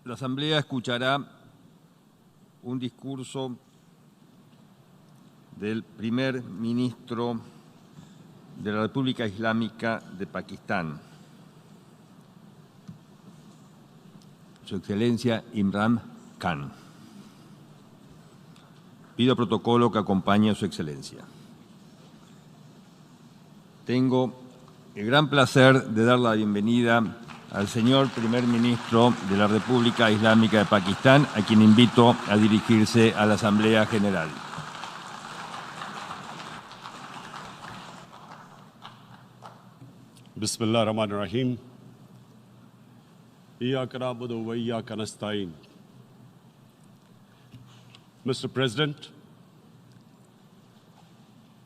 La Asamblea escuchará un discurso del primer ministro de la República Islámica de Pakistán, Su Excelencia Imran Khan. Pido protocolo que acompañe a Su Excelencia. Tengo el gran placer de dar la bienvenida al señor primer ministro de la República Islámica de Pakistán, a quien invito a dirigirse a la Asamblea General. Bismillahirrahmanirrahim. Iyyaka na'budu wa iyyaka nasta'in. Mr. President,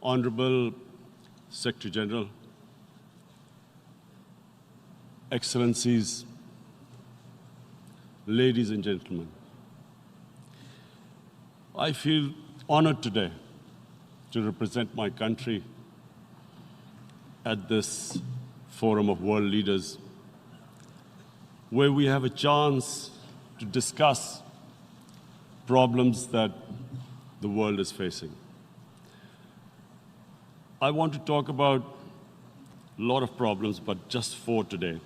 Honorable Secretary General, Excellencies, ladies and gentlemen, I feel honored today to represent my country at this forum of world leaders, where we have a chance to discuss problems that the world is facing. I want to talk about a lot of problems, but just 4 today.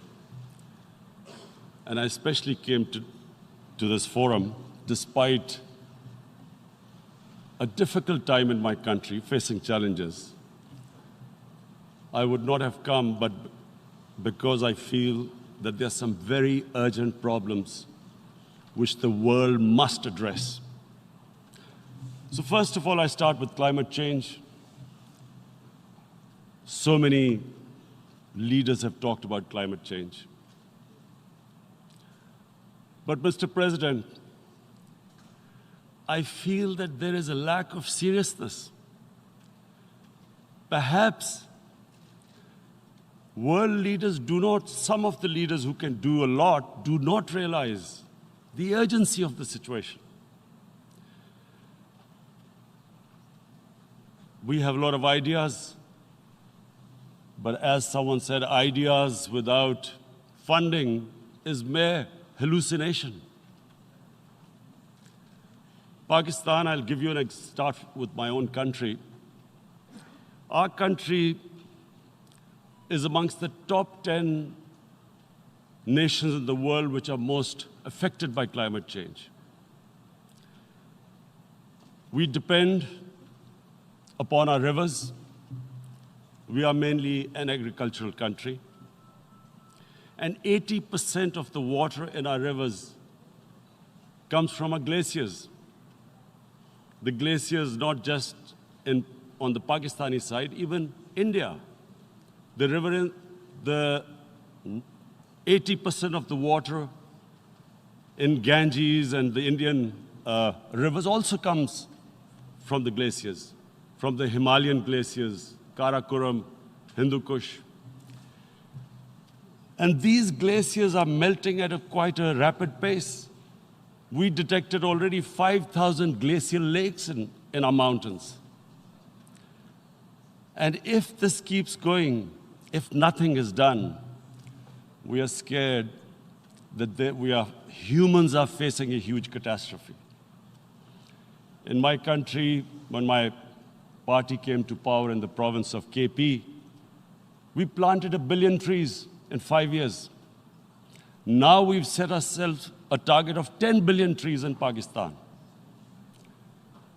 And I especially came to this forum despite a difficult time in my country, facing challenges. I would not have come, but because I feel that there are some very urgent problems which the world must address. So first of all, I start with climate change. So many leaders have talked about climate change. But Mr. President, I feel that there is a lack of seriousness. Perhaps world leaders some of the leaders who can do a lot, do not realize the urgency of the situation. We have a lot of ideas, but as someone said, ideas without funding is mere hallucination. Pakistan, I'll give you start with my own country. Our country is amongst the top 10 nations in the world which are most affected by climate change. We depend upon our rivers. We are mainly an agricultural country. And 80% of the water in our rivers comes from our glaciers. The glaciers, not just on the Pakistani side, even India. The river, the 80% of the water in Ganges and the Indian rivers also comes from the glaciers, from the Himalayan glaciers, Karakoram, Hindu Kush. And these glaciers are melting at quite a rapid pace. We detected already 5,000 glacial lakes in our mountains. And if this keeps going, if nothing is done, we are scared that humans are facing a huge catastrophe. In my country, when my party came to power in the province of KP, we planted 1 billion trees in 5 years. Now we've set ourselves a target of 10 billion trees in Pakistan.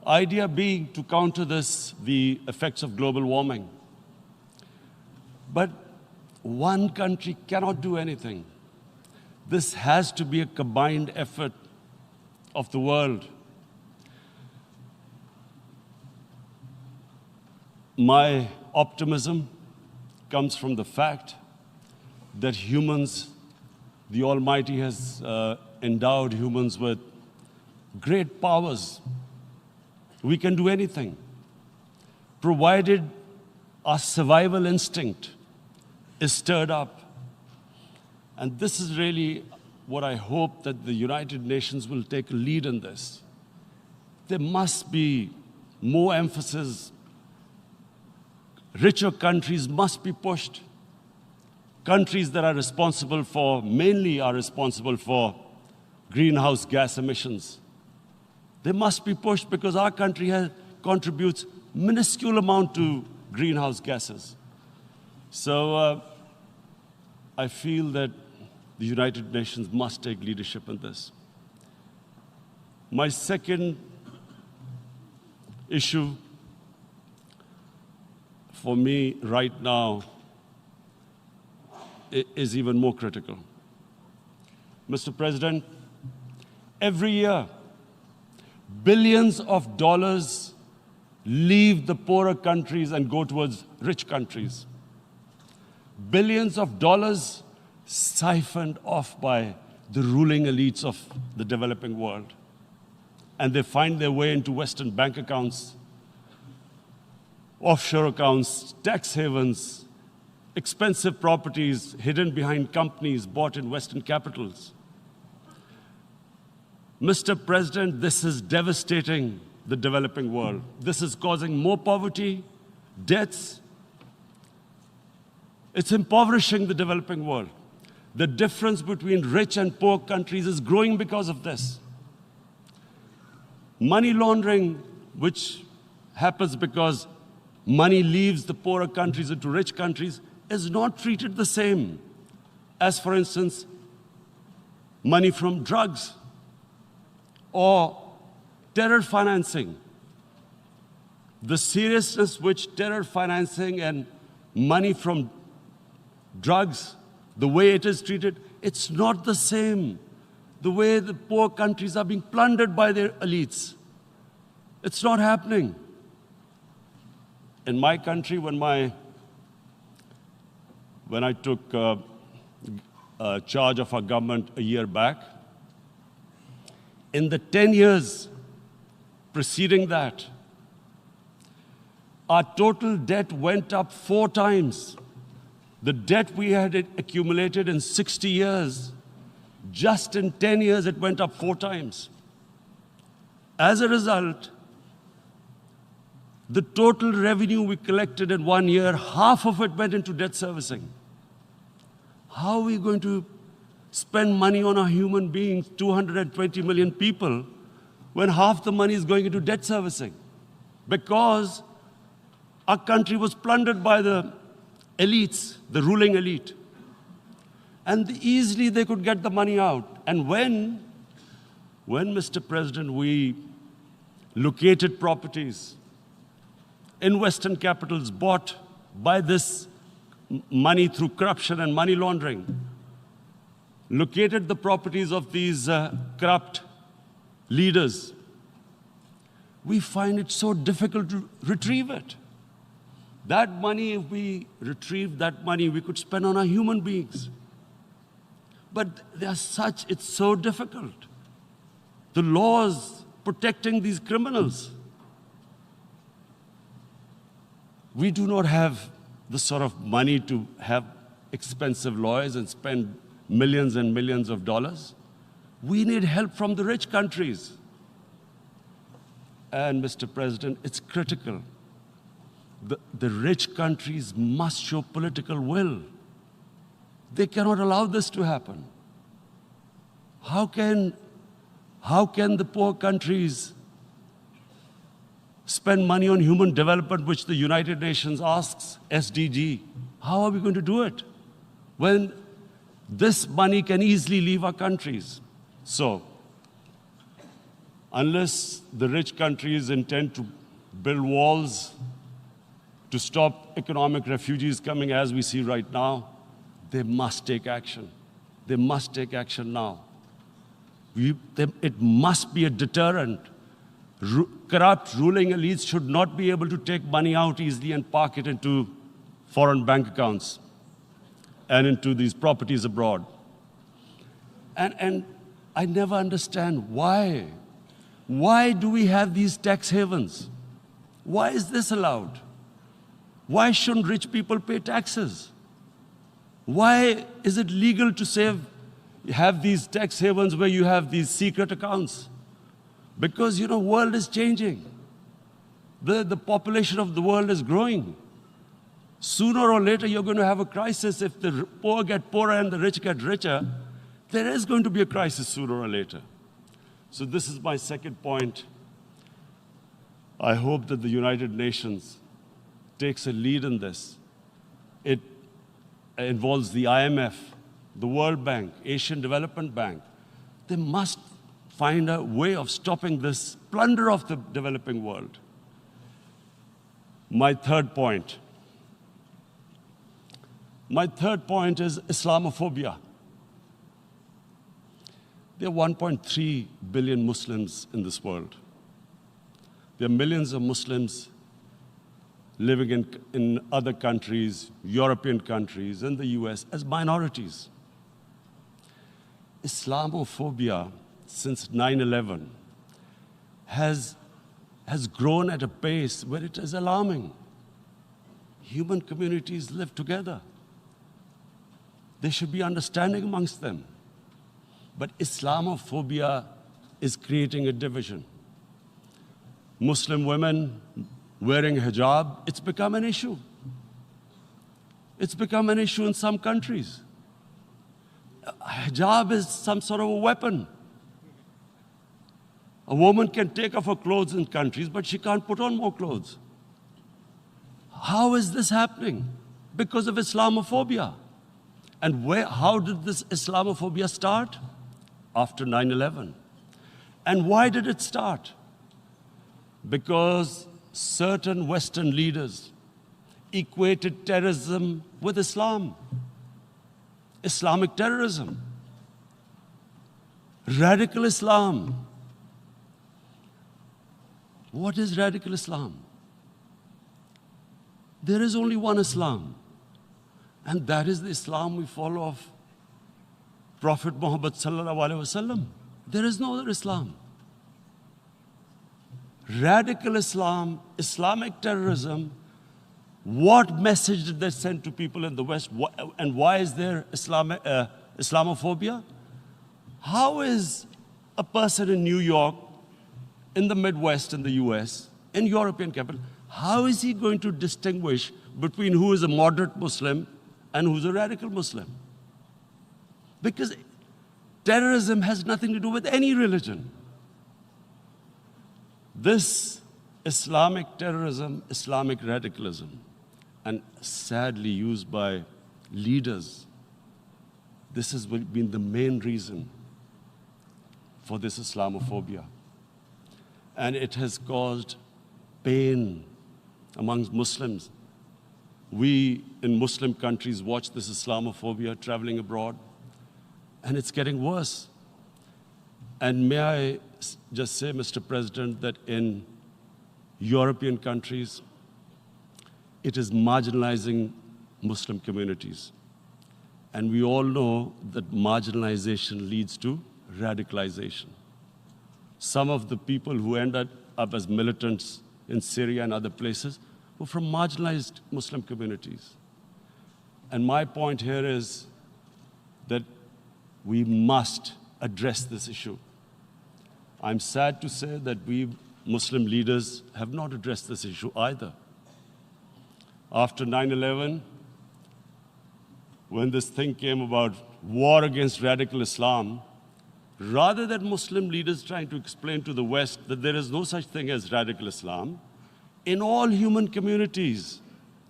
Idea being to counter the effects of global warming. But one country cannot do anything. This has to be a combined effort of the world. My optimism comes from the fact that humans, the Almighty has endowed humans with great powers. We can do anything, provided our survival instinct is stirred up. And this is really what I hope that the United Nations will take a lead in this. There must be more emphasis. Richer countries must be pushed. Countries that are responsible for, mainly are responsible for greenhouse gas emissions. They must be pushed because our country contributes minuscule amount to greenhouse gases. So I feel that the United Nations must take leadership in this. My second issue for me right now is even more critical. Mr. President, every year, billions of dollars leave the poorer countries and go towards rich countries. Billions of dollars siphoned off by the ruling elites of the developing world. And they find their way into Western bank accounts, offshore accounts, tax havens, expensive properties hidden behind companies bought in Western capitals. Mr. President, this is devastating the developing world. This is causing more poverty, debts. It's impoverishing the developing world. The difference between rich and poor countries is growing because of this. Money laundering, which happens because money leaves the poorer countries into rich countries, is not treated the same as, for instance, money from drugs or terror financing. The seriousness which terror financing and money from drugs, the way it is treated, it's not the same. The way the poor countries are being plundered by their elites. It's not happening. In my country, when I took charge of our government a year back, in the 10 years preceding that, our total debt went up 4 times. The debt we had accumulated in 60 years, just in 10 years, it went up 4 times. As a result, the total revenue we collected in 1 year, half of it went into debt servicing. How are we going to spend money on our human beings, 220 million people, when half the money is going into debt servicing? Because our country was plundered by the elites, the ruling elite. And easily they could get the money out. And when, Mr. President, we located properties in Western capitals bought by this money through corruption and money laundering, located the properties of these corrupt leaders, we find it so difficult to retrieve it. That money, if we retrieved that money, we could spend on our human beings. But it's so difficult. The laws protecting these criminals. We do not have the sort of money to have expensive lawyers and spend millions and millions of dollars. We need help from the rich countries. And Mr. President, it's critical. The rich countries must show political will. They cannot allow this to happen. How can the poor countries spend money on human development, which the United Nations asks, SDG? How are we going to do it when this money can easily leave our countries? So, unless the rich countries intend to build walls to stop economic refugees coming as we see right now, they must take action. They must take action now. It must be a deterrent. Corrupt ruling elites should not be able to take money out easily and park it into foreign bank accounts and into these properties abroad. And I never understand why. Why do we have these tax havens? Why is this allowed? Why shouldn't rich people pay taxes? Why is it legal to have these tax havens where you have these secret accounts? Because, the world is changing. The population of the world is growing. Sooner or later, you're going to have a crisis if the poor get poorer and the rich get richer. there is going to be a crisis sooner or later. So this is my second point. I hope that the United Nations takes a lead in this. It involves the IMF, the World Bank, Asian Development Bank. They must find a way of stopping this plunder of the developing world. My third point is Islamophobia. There are 1.3 billion Muslims in this world. There are millions of Muslims living in other countries, European countries, and the US as minorities. Islamophobia, since 9/11, has grown at a pace where it is alarming. Human communities live together. There should be understanding amongst them. But Islamophobia is creating a division. Muslim women wearing hijab, it's become an issue. It's become an issue in some countries. Hijab is some sort of a weapon. A woman can take off her clothes in countries, but she can't put on more clothes. How is this happening? Because of Islamophobia. And how did this Islamophobia start? After 9/11. And why did it start? Because certain Western leaders equated terrorism with Islam. Islamic terrorism. Radical Islam. What is radical Islam? There is only one Islam, and that is the Islam we follow of Prophet Muhammad sallallahu alaihi wasallam. There is no other Islam. Radical Islam, Islamic terrorism, what message did they send to people in the West? And why is there Islamophobia? How is a person in New York, in the Midwest, in the US, in European capital, how is he going to distinguish between who is a moderate Muslim and who's a radical Muslim? Because terrorism has nothing to do with any religion. This Islamic terrorism, Islamic radicalism, and sadly used by leaders, this has been the main reason for this Islamophobia. And it has caused pain amongst Muslims. We in Muslim countries watch this Islamophobia traveling abroad, and it's getting worse. And may I just say, Mr. President, that in European countries, it is marginalizing Muslim communities. And we all know that marginalization leads to radicalization. Some of the people who ended up as militants in Syria and other places were from marginalized Muslim communities. And my point here is that we must address this issue. I'm sad to say that we Muslim leaders have not addressed this issue either. After 9/11, when this thing came about war against radical Islam, rather than Muslim leaders trying to explain to the West that there is no such thing as radical Islam, in all human communities,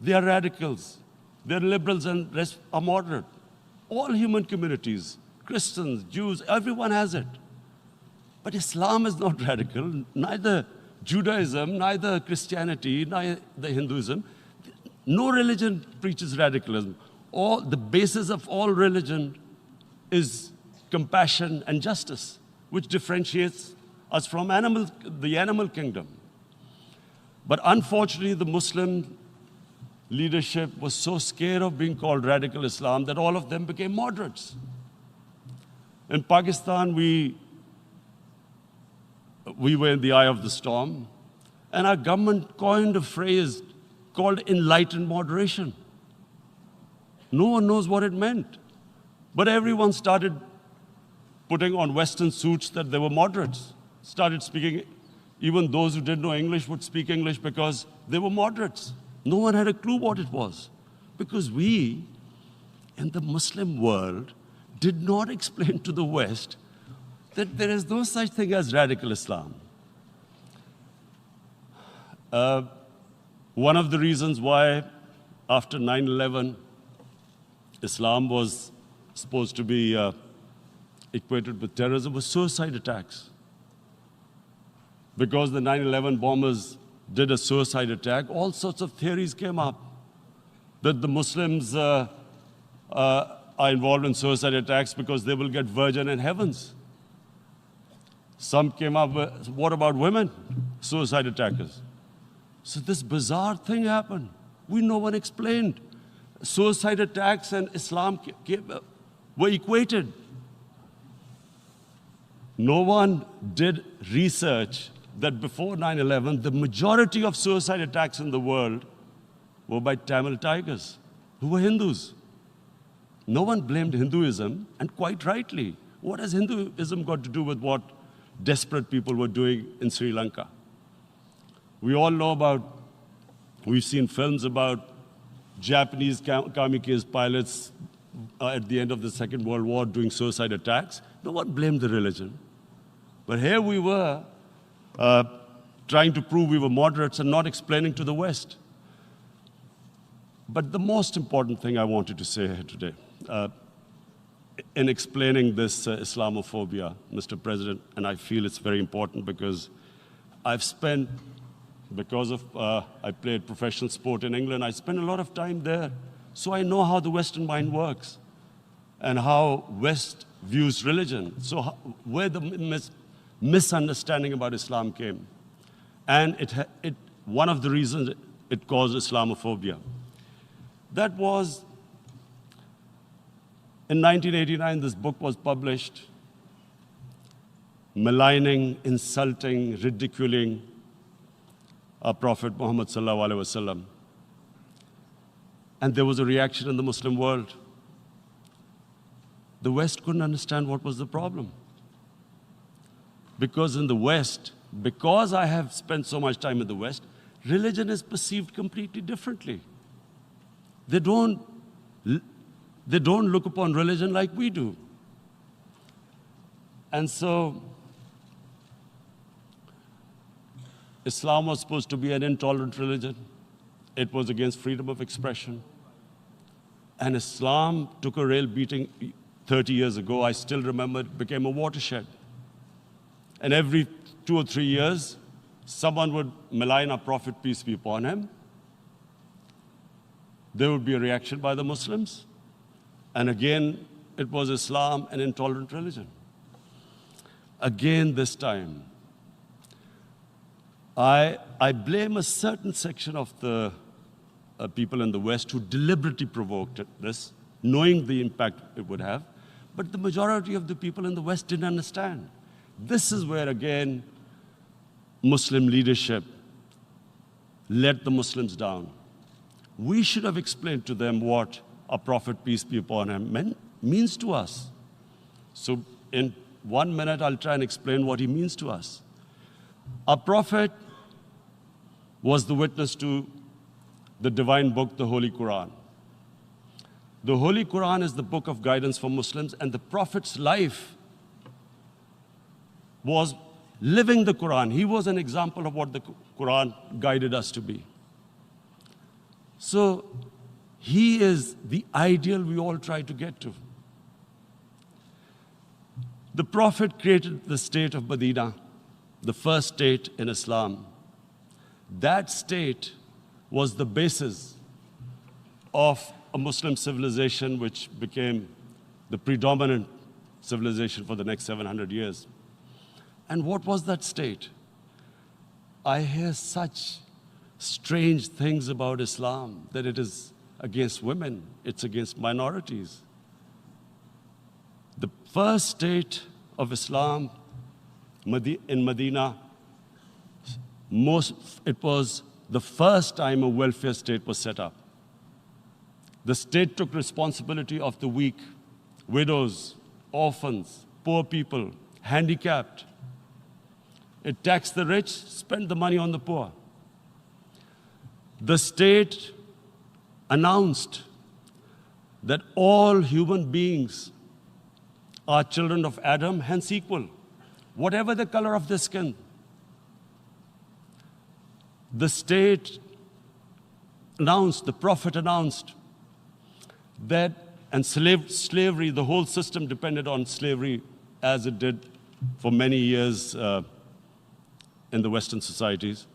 they are radicals. They're liberals and rest are moderate. All human communities, Christians, Jews, everyone has it. But Islam is not radical, neither Judaism, neither Christianity, neither Hinduism. No religion preaches radicalism. The basis of all religion is compassion and justice, which differentiates us from the animal kingdom. But unfortunately, the Muslim leadership was so scared of being called radical Islam that all of them became moderates. In Pakistan, we were in the eye of the storm, and our government coined a phrase called enlightened moderation. No one knows what it meant. But everyone started putting on Western suits that they were moderates, started speaking. Even those who didn't know English would speak English because they were moderates. No one had a clue what it was. Because we, in the Muslim world, did not explain to the West that there is no such thing as radical Islam. One of the reasons why after 9/11, Islam was supposed to be equated with terrorism was suicide attacks. Because the 9/11 bombers did a suicide attack, all sorts of theories came up that the Muslims are involved in suicide attacks because they will get virgin in heavens. Some came up with, what about women, suicide attackers? So this bizarre thing happened. No one explained. Suicide attacks and Islam were equated. No one did research that before 9/11, the majority of suicide attacks in the world were by Tamil tigers, who were Hindus. No one blamed Hinduism, and quite rightly. What has Hinduism got to do with what desperate people were doing in Sri Lanka? We all know about, we've seen films about Japanese kamikaze pilots at the end of the Second World War doing suicide attacks. No one blamed the religion. But here we were trying to prove we were moderates and not explaining to the West. But the most important thing I wanted to say here today, in explaining this Islamophobia, Mr. President, and I feel it's very important because I've spent, because of I played professional sport in England, I spent a lot of time there. So I know how the Western mind works and how West views religion. So where the misunderstanding about Islam came. And one of the reasons it caused Islamophobia. That was, in 1989, this book was published, maligning, insulting, ridiculing our Prophet Muhammad sallallahu alaihi wasallam. And there was a reaction in the Muslim world. The West couldn't understand what was the problem. Because in the West, because I have spent so much time in the West, religion is perceived completely differently. They don't look upon religion like we do. And so, Islam was supposed to be an intolerant religion. It was against freedom of expression. And Islam took a real beating 30 years ago. I still remember it became a watershed. And every 2 or 3 years, someone would malign our Prophet, peace be upon him. There would be a reaction by the Muslims. And again, it was Islam, an intolerant religion. Again, this time, I blame a certain section of the people in the West who deliberately provoked this, knowing the impact it would have. But the majority of the people in the West didn't understand. This is where, again, Muslim leadership let the Muslims down. We should have explained to them what our Prophet, peace be upon him, means to us. So in 1 minute, I'll try and explain what he means to us. Our Prophet was the witness to the divine book, the Holy Quran. The Holy Quran is the book of guidance for Muslims, and the Prophet's life was living the Quran. He was an example of what the Quran guided us to be. So he is the ideal we all try to get to. The Prophet created the state of Medina, the first state in Islam. That state was the basis of a Muslim civilization which became the predominant civilization for the next 700 years. And what was that state? I hear such strange things about Islam, that it is against women, it's against minorities. The first state of Islam in Medina, it was the first time a welfare state was set up. The state took responsibility of the weak, widows, orphans, poor people, handicapped. It taxed the rich, spent the money on the poor. The state announced that all human beings are children of Adam, hence equal, whatever the color of their skin. The state announced, the Prophet announced that, and slavery, the whole system depended on slavery as it did for many years in the Western societies.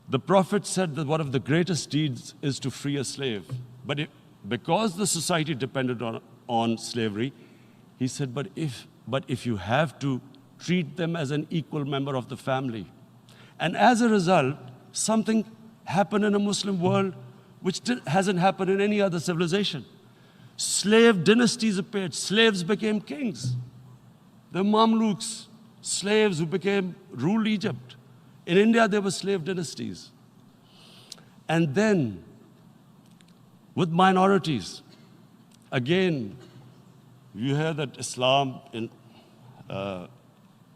The Prophet said that one of the greatest deeds is to free a slave. But because the society depended on slavery, he said, but if you have to treat them as an equal member of the family. And as a result, something happened in a Muslim world which hasn't happened in any other civilization. Slave dynasties appeared. Slaves became kings. The Mamluks, slaves who ruled Egypt. In India, there were slave dynasties. And then, with minorities, again, you hear that Islam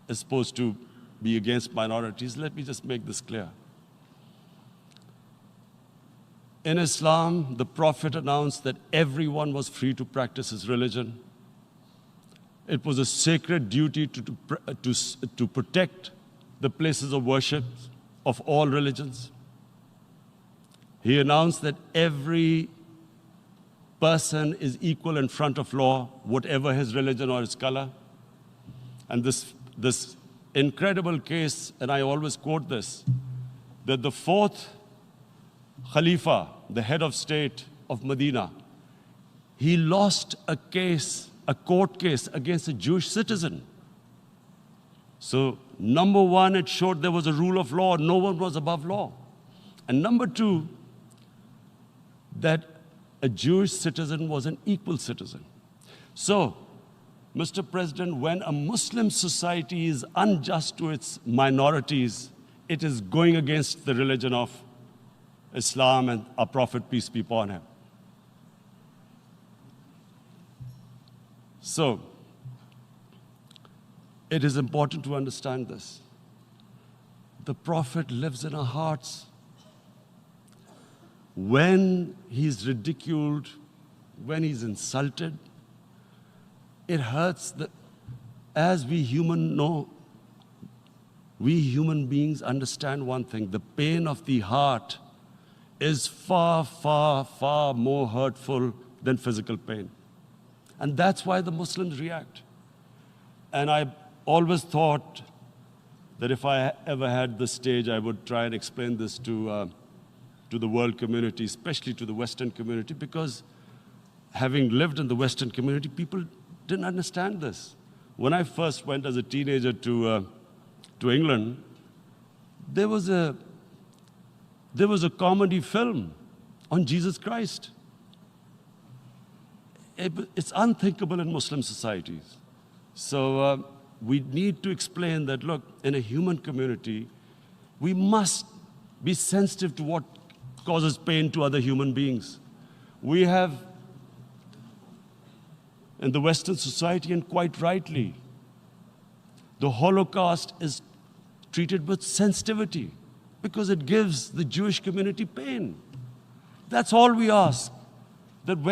is supposed to be against minorities. Let me just make this clear. In Islam, the Prophet announced that everyone was free to practice his religion. It was a sacred duty to protect the places of worship of all religions. He announced that every person is equal in front of law, whatever his religion or his color. And this incredible case, and I always quote this, that the fourth Khalifa, the head of state of Medina, he lost a court case against a Jewish citizen. So, number one, it showed there was a rule of law, no one was above law. And number two, that a Jewish citizen was an equal citizen. So, Mr. President, when a Muslim society is unjust to its minorities, it is going against the religion of Islam and our Prophet, peace be upon him. So, it is important to understand this. The Prophet lives in our hearts. When he's ridiculed, when he's insulted, it hurts. As we human beings understand one thing, the pain of the heart is far, far, far more hurtful than physical pain. And that's why the Muslims react. And I always thought that if I ever had the stage, I would try and explain this to the world community, especially to the Western community, because having lived in the Western community, people didn't understand this. When I first went as a teenager to England, there was a comedy film on Jesus Christ. It's unthinkable in Muslim societies. So we need to explain that, look, in a human community, we must be sensitive to what causes pain to other human beings. We have, in the Western society, and quite rightly, the Holocaust is treated with sensitivity because it gives the Jewish community pain. That's all we ask, that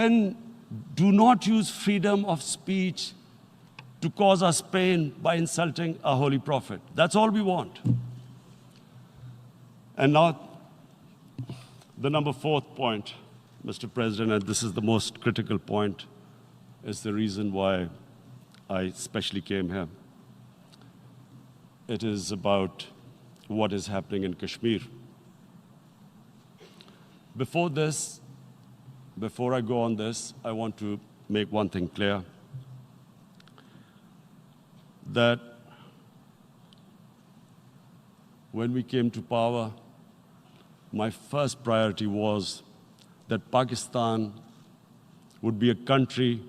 do not use freedom of speech to cause us pain by insulting our Holy Prophet. That's all we want. And now, the number fourth point, Mr. President, and this is the most critical point, is the reason why I especially came here. It is about what is happening in Kashmir. Before I go on this, I want to make one thing clear, that when we came to power, my first priority was that Pakistan would be a country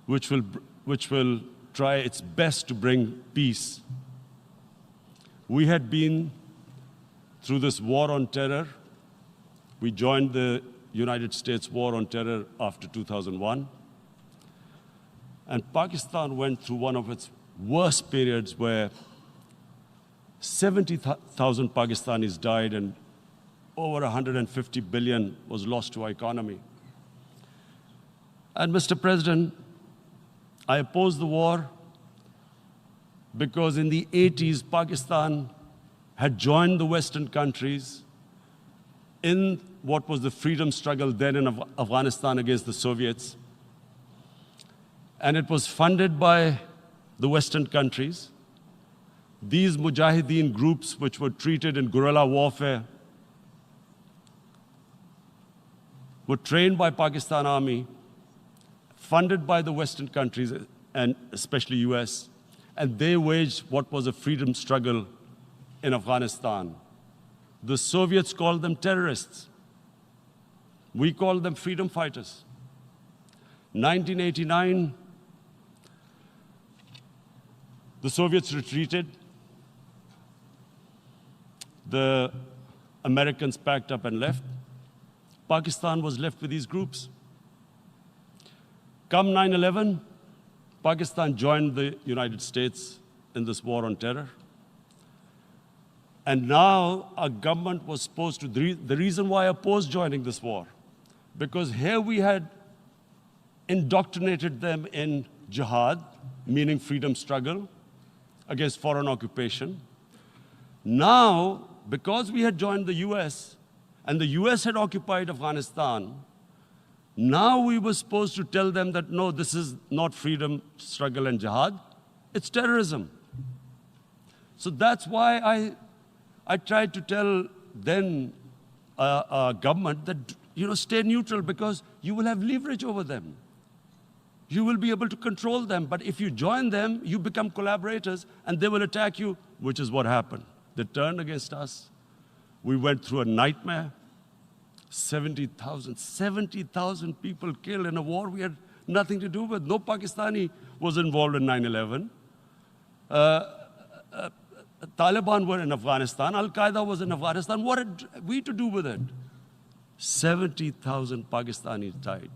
which will try its best to bring peace. We had been through this war on terror. We joined the United States war on terror after 2001. And Pakistan went through one of its worst periods where 70,000 Pakistanis died and over 150 billion was lost to our economy. And Mr. President, I opposed the war because in the 80s, Pakistan had joined the Western countries in what was the freedom struggle then in Afghanistan against the Soviets. And it was funded by the Western countries. These Mujahideen groups, which were treated in guerrilla warfare, were trained by Pakistan Army, funded by the Western countries, and especially US, and they waged what was a freedom struggle in Afghanistan. The Soviets called them terrorists. We called them freedom fighters. 1989, the Soviets retreated. The Americans packed up and left. Pakistan was left with these groups. Come 9/11, Pakistan joined the United States in this war on terror. And now our government was supposed to, the reason why I opposed joining this war, because here we had indoctrinated them in jihad, meaning freedom struggle against foreign occupation. Now, because we had joined the US, and the US had occupied Afghanistan, now we were supposed to tell them that, no, this is not freedom struggle and jihad, it's terrorism. So that's why I tried to tell then government that, stay neutral because you will have leverage over them. You will be able to control them. But if you join them, you become collaborators and they will attack you, which is what happened. They turned against us. We went through a nightmare. 70,000 people killed in a war we had nothing to do with. No Pakistani was involved in 9/11. Taliban were in Afghanistan. Al-Qaeda was in Afghanistan. What had we to do with it? 70,000 Pakistanis died.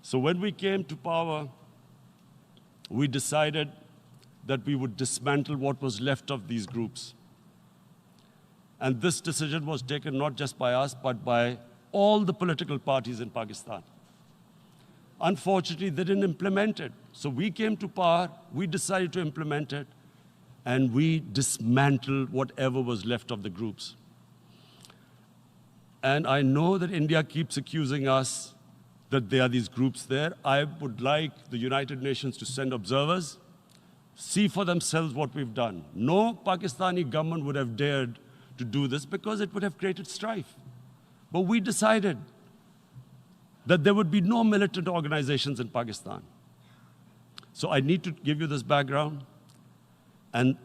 So when we came to power, we decided that we would dismantle what was left of these groups. And this decision was taken not just by us, but by all the political parties in Pakistan. Unfortunately, they didn't implement it. So we came to power, we decided to implement it, and we dismantled whatever was left of the groups. And I know that India keeps accusing us that there are these groups there. I would like the United Nations to send observers, see for themselves what we've done. No Pakistani government would have dared to do this because it would have created strife. But we decided that there would be no militant organizations in Pakistan. So I need to give you this background and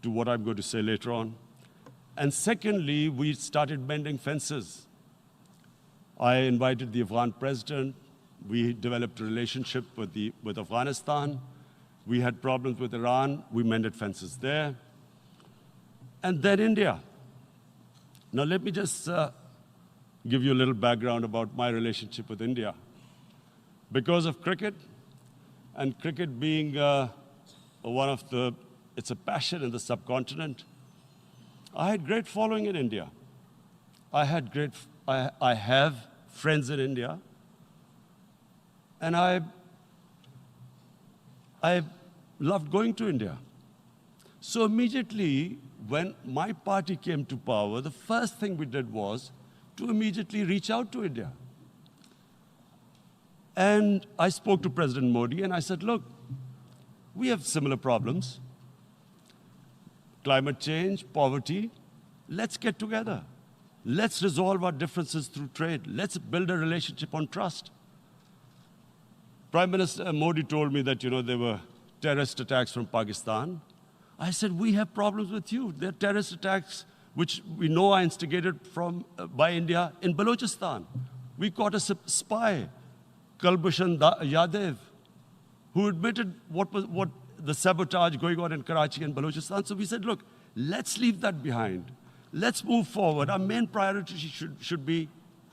to what I'm going to say later on. And secondly, we started mending fences. I invited the Afghan president. We developed a relationship with Afghanistan. We had problems with Iran. We mended fences there. And then India. Now let me just give you a little background about my relationship with India. Because of cricket, and cricket being it's a passion in the subcontinent, I had great following in India. I have friends in India, and I loved going to India. So immediately, when my party came to power, the first thing we did was to immediately reach out to India. And I spoke to President Modi, and I said, look, we have similar problems. Climate change, poverty, let's get together. Let's resolve our differences through trade. Let's build a relationship on trust. Prime Minister Modi told me that, there were terrorist attacks from Pakistan. I said, we have problems with you. There are terrorist attacks which we know are instigated by India in Balochistan. We caught a spy, Kulbhushan Yadav, who admitted what the sabotage going on in Karachi and Balochistan. So we said, look, let's leave that behind. Let's move forward. Our main priority should be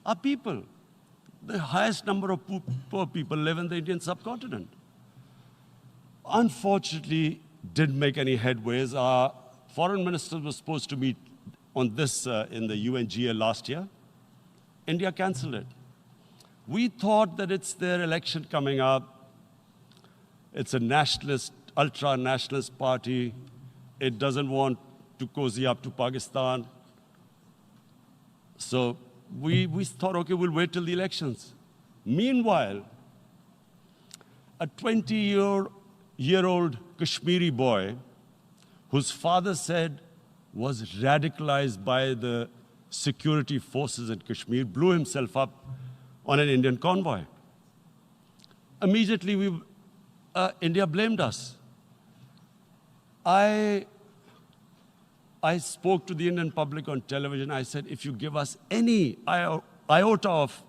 our people. The highest number of poor people live in the Indian subcontinent. Unfortunately, didn't make any headways. Our foreign ministers were supposed to meet on this in the UNGA last year. India canceled it. We thought that it's their election coming up. It's a nationalist, ultra-nationalist party. It doesn't want to cozy up to Pakistan. So we thought, okay, we'll wait till the elections. Meanwhile, a 20-year-old Kashmiri boy, whose father said was radicalized by the security forces in Kashmir, blew himself up on an Indian convoy. Immediately, India blamed us. I spoke to the Indian public on television. I said, if you give us any iota of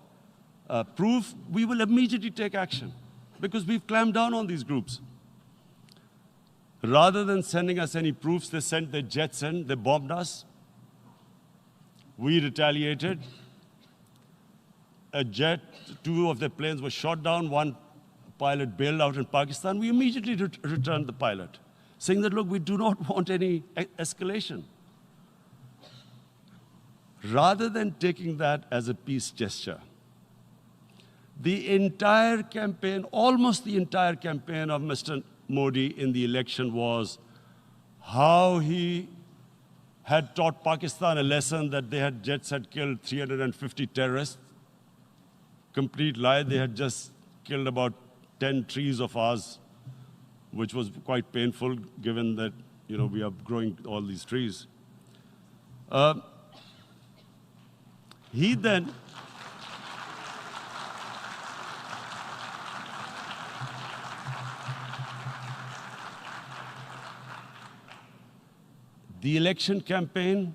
proof, we will immediately take action, because we've clamped down on these groups. Rather than sending us any proofs, they sent their jets in, they bombed us. We retaliated. A jet, 2 of their planes were shot down, 1 pilot bailed out in Pakistan. We immediately returned the pilot, saying that, look, we do not want any escalation. Rather than taking that as a peace gesture, the entire campaign, almost the entire campaign of Mr. Modi in the election was how he had taught Pakistan a lesson that jets had killed 350 terrorists. Complete lie. They had just killed about 10 trees of ours, which was quite painful given that, we are growing all these trees. He then the election campaign,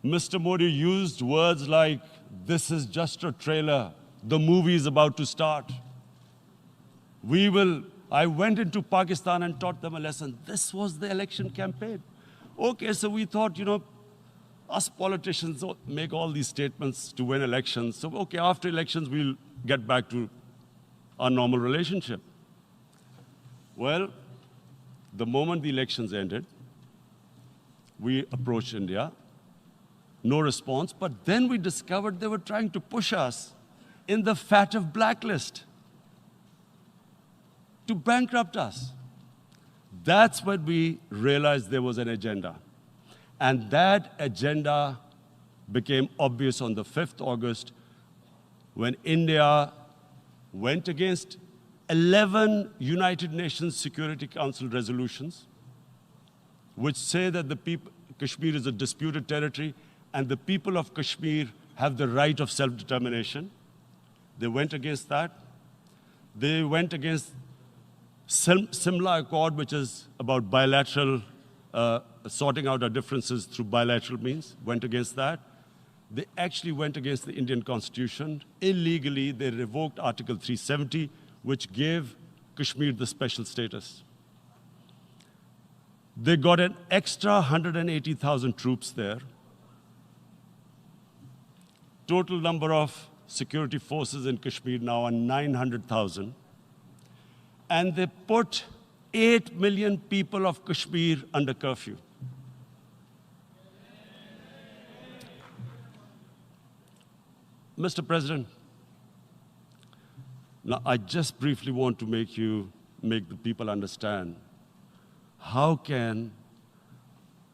Mr. Modi used words like, this is just a trailer. The movie is about to start. I went into Pakistan and taught them a lesson. This was the election campaign. Okay, so we thought, us politicians make all these statements to win elections. So, okay, after elections, we'll get back to our normal relationship. Well, the moment the elections ended, we approached India. No response, but then we discovered they were trying to push us in the FATF blacklist to bankrupt us. That's when we realized there was an agenda. And that agenda became obvious on the 5th August when India went against 11 United Nations Security Council resolutions, which say that Kashmir is a disputed territory and the people of Kashmir have the right of self-determination. They went against that. They went against Simla Accord, which is about bilateral, sorting out our differences through bilateral means, went against that. They actually went against the Indian Constitution. Illegally, they revoked Article 370, which gave Kashmir the special status. They got an extra 180,000 troops there. Total number of security forces in Kashmir now are 900,000. And they put 8 million people of Kashmir under curfew. Mr. President, now I just briefly want to make the people understand, how can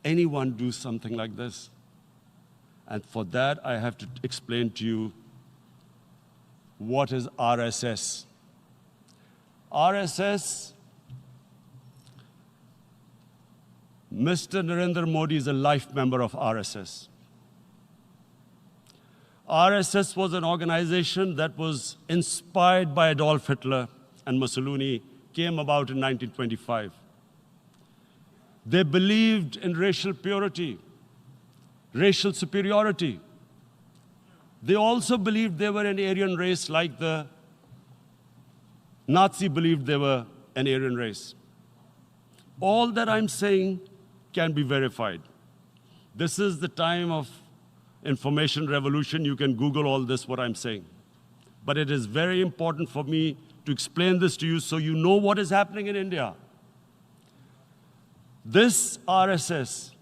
anyone do something like this? And for that, I have to explain to you what is RSS. RSS, Mr. Narendra Modi is a life member of RSS. RSS was an organization that was inspired by Adolf Hitler and Mussolini, came about in 1925. They believed in racial purity, racial superiority. They also believed they were an Aryan race like the Nazi believed they were an Aryan race. All that I'm saying can be verified. This is the time of information revolution. You can Google all this, what I'm saying. But it is very important for me to explain this to you so you know what is happening in India. This RSS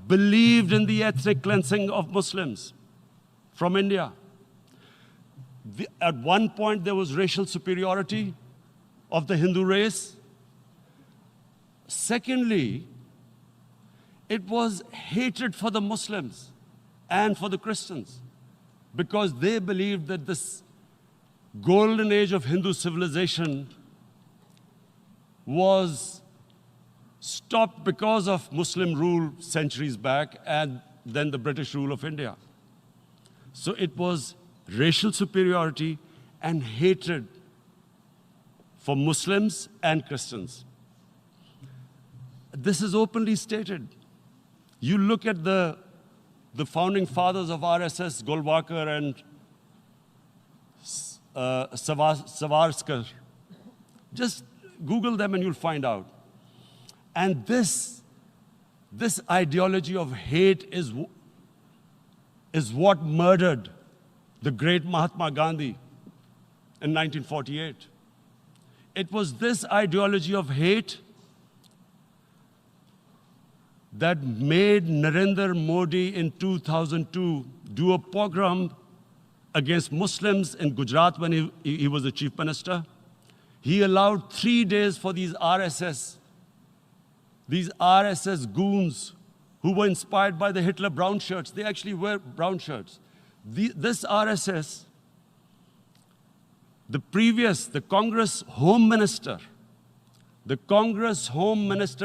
believed in the ethnic cleansing of Muslims from India. At one point, there was racial superiority of the Hindu race. Secondly, it was hatred for the Muslims and for the Christians, because they believed that this golden age of Hindu civilization was stopped because of Muslim rule centuries back and then the British rule of India. So it was racial superiority and hatred for Muslims and Christians. This is openly stated. You look at the founding fathers of RSS, Golwalkar and Savarkar. Just Google them and you'll find out. And this ideology of hate is what murdered the great Mahatma Gandhi in 1948. It was this ideology of hate that made Narendra Modi in 2002 do a pogrom against Muslims in Gujarat when he was the chief minister. He allowed 3 days for these RSS goons who were inspired by the Hitler brown shirts. They actually wear brown shirts. This RSS, the Congress Home Minister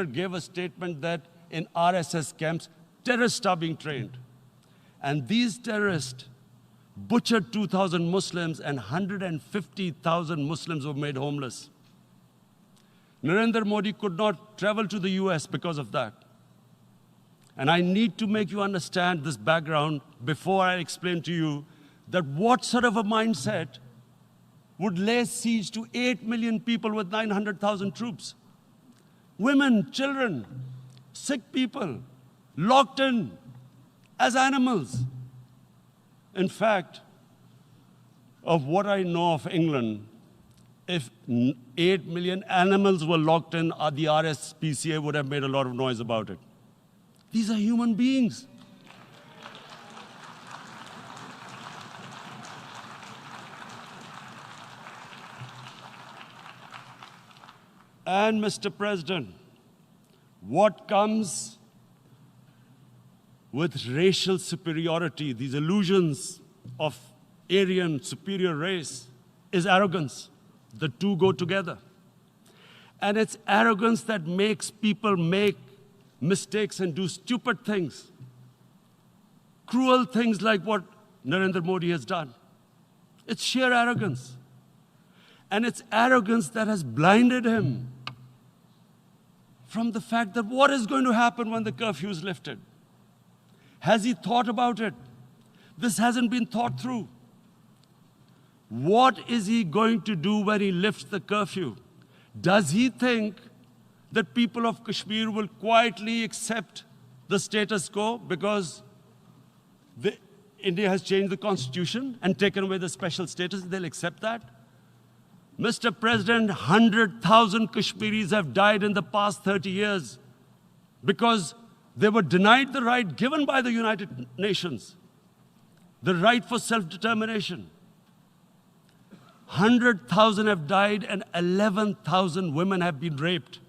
gave a statement that in RSS camps, terrorists are being trained. And these terrorists butchered 2,000 Muslims and 150,000 Muslims were made homeless. Narendra Modi could not travel to the US because of that. And I need to make you understand this background before I explain to you that what sort of a mindset would lay siege to 8 million people with 900,000 troops. Women, children, sick people, locked in as animals. In fact, of what I know of England, if 8 million animals were locked in, the RSPCA would have made a lot of noise about it. These are human beings. And Mr. President, what comes with racial superiority, these illusions of Aryan superior race, is arrogance. The two go together. And it's arrogance that makes people make mistakes and do stupid things. Cruel things like what Narendra Modi has done. It's sheer arrogance. And it's arrogance that has blinded him from the fact that what is going to happen when the curfew is lifted. Has he thought about it? This hasn't been thought through. What is he going to do when he lifts the curfew? Does he think that people of Kashmir will quietly accept the status quo because India has changed the constitution and taken away the special status? They'll accept that? Mr. President, 100,000 Kashmiris have died in the past 30 years because they were denied the right given by the United Nations, the right for self-determination. 100,000 have died and 11,000 women have been raped.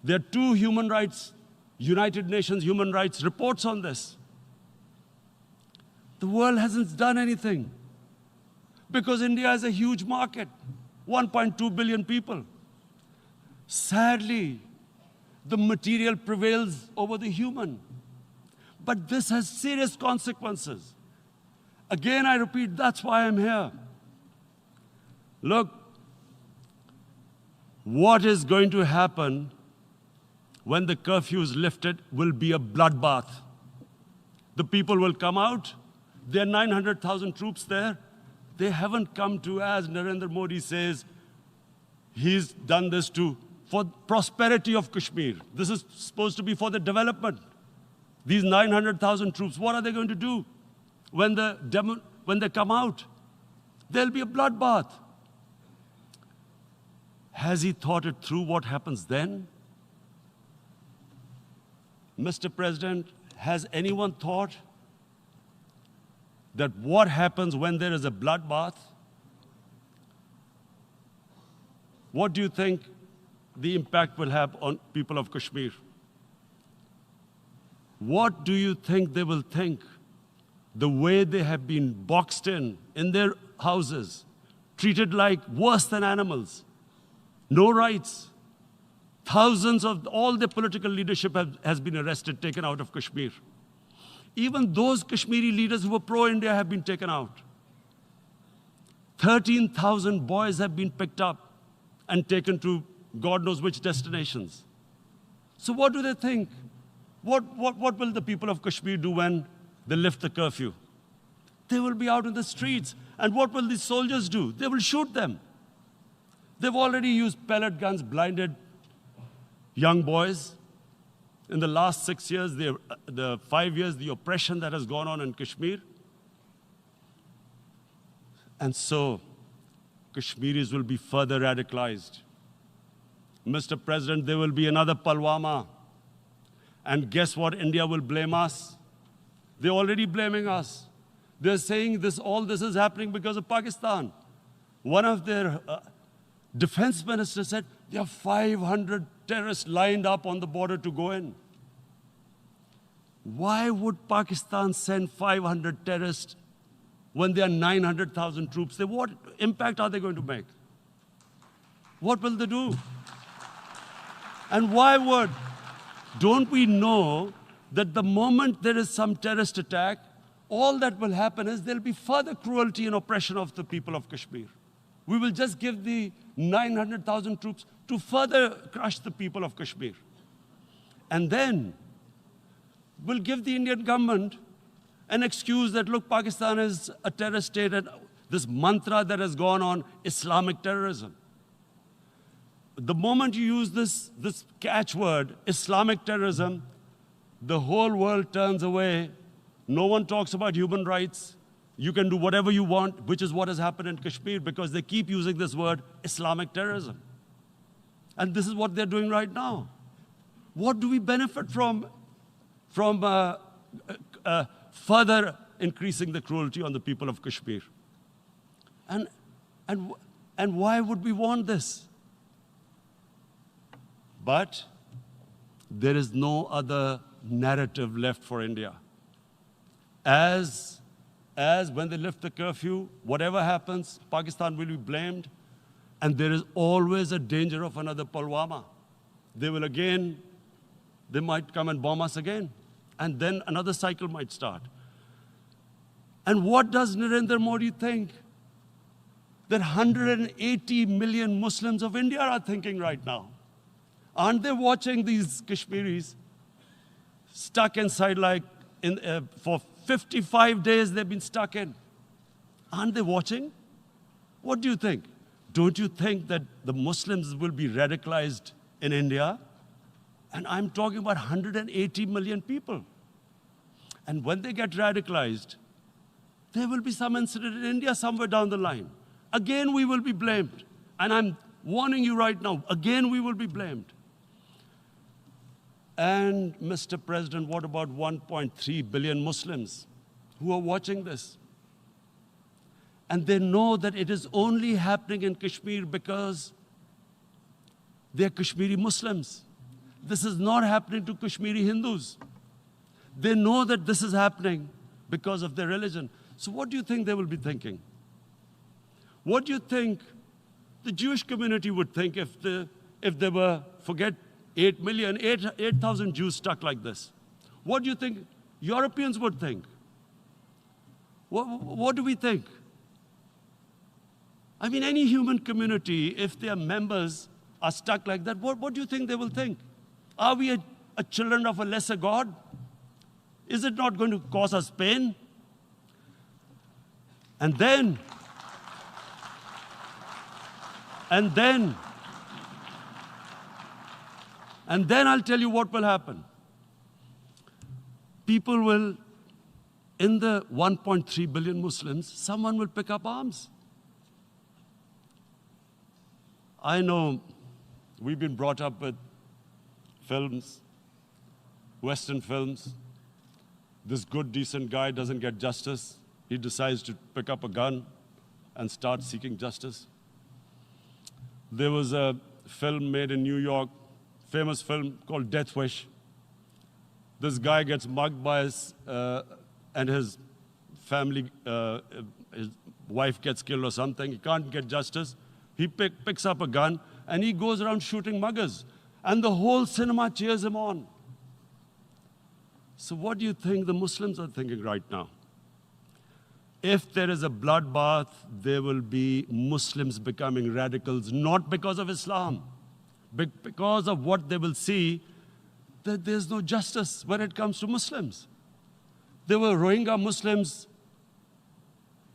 There are 2 human rights, United Nations human rights reports on this. The world hasn't done anything because India is a huge market, 1.2 billion people. Sadly, the material prevails over the human. But this has serious consequences. Again, I repeat, that's why I'm here. Look, what is going to happen when the curfew is lifted will be a bloodbath. The people will come out. There are 900,000 troops there. They haven't come to, as Narendra Modi says, he's done this for prosperity of Kashmir. This is supposed to be for the development. These 900,000 troops, what are they going to do when they come out? There'll be a bloodbath. Has he thought it through what happens then? Mr. President, has anyone thought that what happens when there is a bloodbath? What do you think the impact will have on people of Kashmir? What do you think they will think? The way they have been boxed in their houses, treated like worse than animals, no rights. Thousands of all the political leadership has been arrested, taken out of Kashmir. Even those Kashmiri leaders who were pro-India have been taken out. 13,000 boys have been picked up and taken to God knows which destinations. So what do they think? What will the people of Kashmir do when they lift the curfew? They will be out in the streets. And what will these soldiers do? They will shoot them. They've already used pellet guns, blinded young boys. In the last 6 years, the 5 years, the oppression that has gone on in Kashmir. And so, Kashmiris will be further radicalized. Mr. President, there will be another Pulwama. And guess what? India will blame us. They're already blaming us. They're saying all this is happening because of Pakistan. One of their defense ministers said, there are 500 terrorists lined up on the border to go in. Why would Pakistan send 500 terrorists when there are 900,000 troops? What impact are they going to make? What will they do? And why would? Don't we know that the moment there is some terrorist attack, all that will happen is there'll be further cruelty and oppression of the people of Kashmir. We will just give the 900,000 troops to further crush the people of Kashmir. And then we'll give the Indian government an excuse that, look, Pakistan is a terrorist state, and this mantra that has gone on, Islamic terrorism. The moment you use this catchword, Islamic terrorism, the whole world turns away. No one talks about human rights. You can do whatever you want, which is what has happened in Kashmir, because they keep using this word, Islamic terrorism. And this is what they're doing right now. What do we benefit from further increasing the cruelty on the people of Kashmir? And why would we want this? But there is no other narrative left for India. As when they lift the curfew, whatever happens, Pakistan will be blamed, and there is always a danger of another Pulwama. They might come and bomb us again, and then another cycle might start. And what does Narendra Modi think? That 180 million Muslims of India are thinking right now. Aren't they watching these Kashmiris stuck inside for 55 days they've been stuck in? Aren't they watching? What do you think? Don't you think that the Muslims will be radicalized in India? And I'm talking about 180 million people. And when they get radicalized, there will be some incident in India somewhere down the line. Again, we will be blamed. And I'm warning you right now, again, we will be blamed. And Mr. President, what about 1.3 billion Muslims who are watching this? And they know that it is only happening in Kashmir because they're Kashmiri Muslims. This is not happening to Kashmiri Hindus. They know that this is happening because of their religion. So what do you think they will be thinking? What do you think the Jewish community would think if there were, forget 8,000 Jews stuck like this? What do you think Europeans would think? What do we think? I mean, any human community, if their members are stuck like that, what do you think they will think? Are we a children of a lesser God? Is it not going to cause us pain? And then I'll tell you what will happen. People will, in the 1.3 billion Muslims, someone will pick up arms. I know we've been brought up with films, Western films. This good, decent guy doesn't get justice. he decides to pick up a gun and start seeking justice. There was a film made in New York, famous film called Death Wish. This guy gets mugged by and his family, his wife gets killed or something. He can't get justice. He picks up a gun and he goes around shooting muggers. And the whole cinema cheers him on. So what do you think the Muslims are thinking right now? If there is a bloodbath, there will be Muslims becoming radicals, not because of Islam, but because of what they will see, that there's no justice when it comes to Muslims. There were Rohingya Muslims,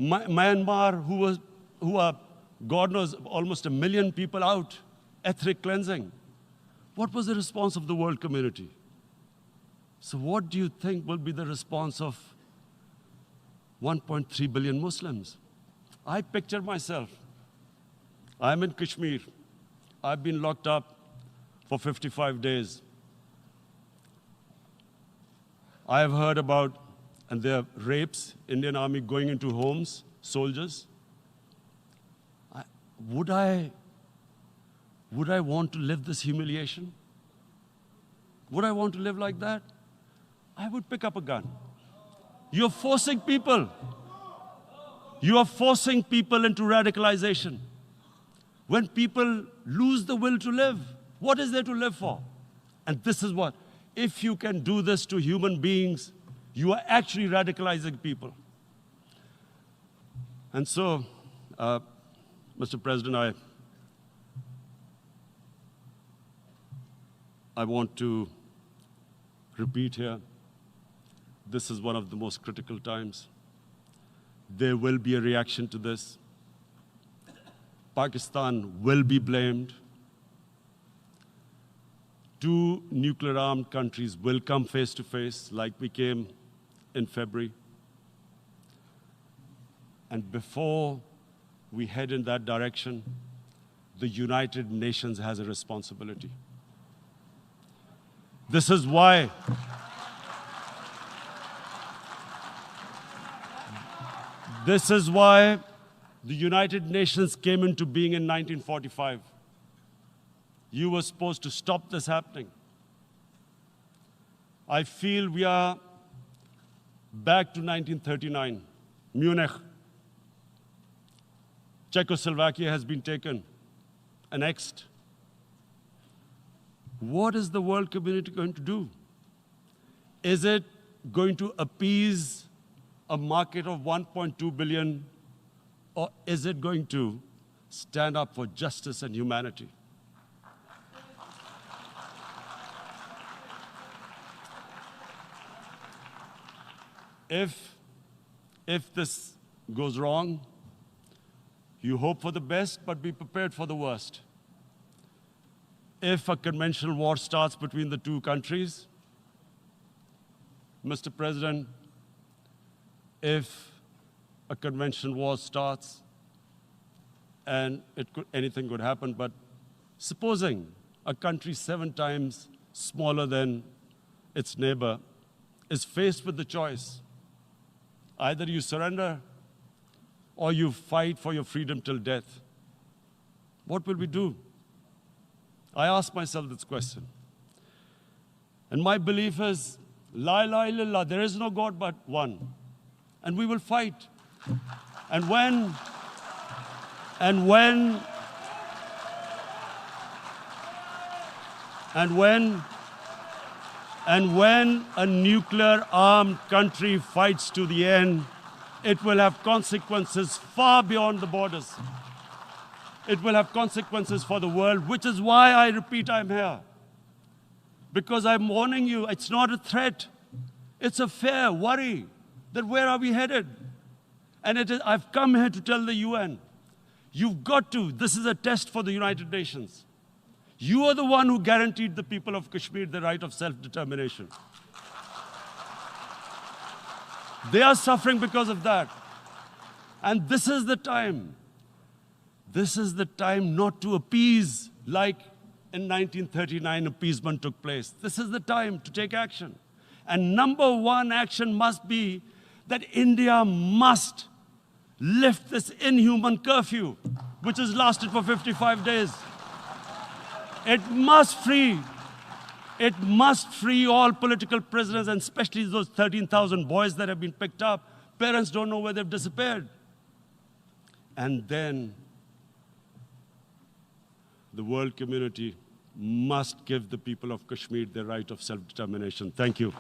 Myanmar, who are, God knows, almost 1 million people out, ethnic cleansing. What was the response of the world community? So what do you think will be the response of 1.3 billion Muslims? I picture myself. I'm in Kashmir. I've been locked up for 55 days. I have heard about, and there are rapes, Indian Army going into homes, soldiers. Would I want to live this humiliation? Would I want to live like that? I would pick up a gun. You're forcing people. You are forcing people into radicalization. When people lose the will to live, what is there to live for? And this is what, if you can do this to human beings, you are actually radicalizing people. And so, Mr. President, I want to repeat here, this is one of the most critical times. There will be a reaction to this. Pakistan will be blamed. 2 nuclear-armed countries will come face to face like we came in February. And before we head in that direction, the United Nations has a responsibility. This is why the United Nations came into being in 1945. You were supposed to stop this happening. I feel we are back to 1939, Munich. Czechoslovakia has been taken, annexed. What is the world community going to do? Is it going to appease a market of 1.2 billion, or is it going to stand up for justice and humanity? If this goes wrong, you hope for the best, but be prepared for the worst. If a conventional war starts between the 2 countries, Mr. President, if a conventional war starts, and anything could happen, but supposing a country 7 times smaller than its neighbor is faced with the choice, either you surrender or you fight for your freedom till death, what will we do? I ask myself this question. And my belief is, La ilaha illallah, there is no God but one. And we will fight. And when a nuclear-armed country fights to the end, it will have consequences far beyond the borders. It will have consequences for the world, which is why I repeat I'm here. Because I'm warning you, it's not a threat. It's a fair worry that where are we headed? And I've come here to tell the UN, you've got to, this is a test for the United Nations. You are the one who guaranteed the people of Kashmir the right of self-determination. They are suffering because of that. And this is the time. This is the time not to appease like in 1939 appeasement took place. This is the time to take action. And number 1 action must be that India must lift this inhuman curfew, which has lasted for 55 days. It must free all political prisoners, and especially those 13,000 boys that have been picked up. Parents don't know where they've disappeared. And then the world community must give the people of Kashmir the right of self-determination. Thank you.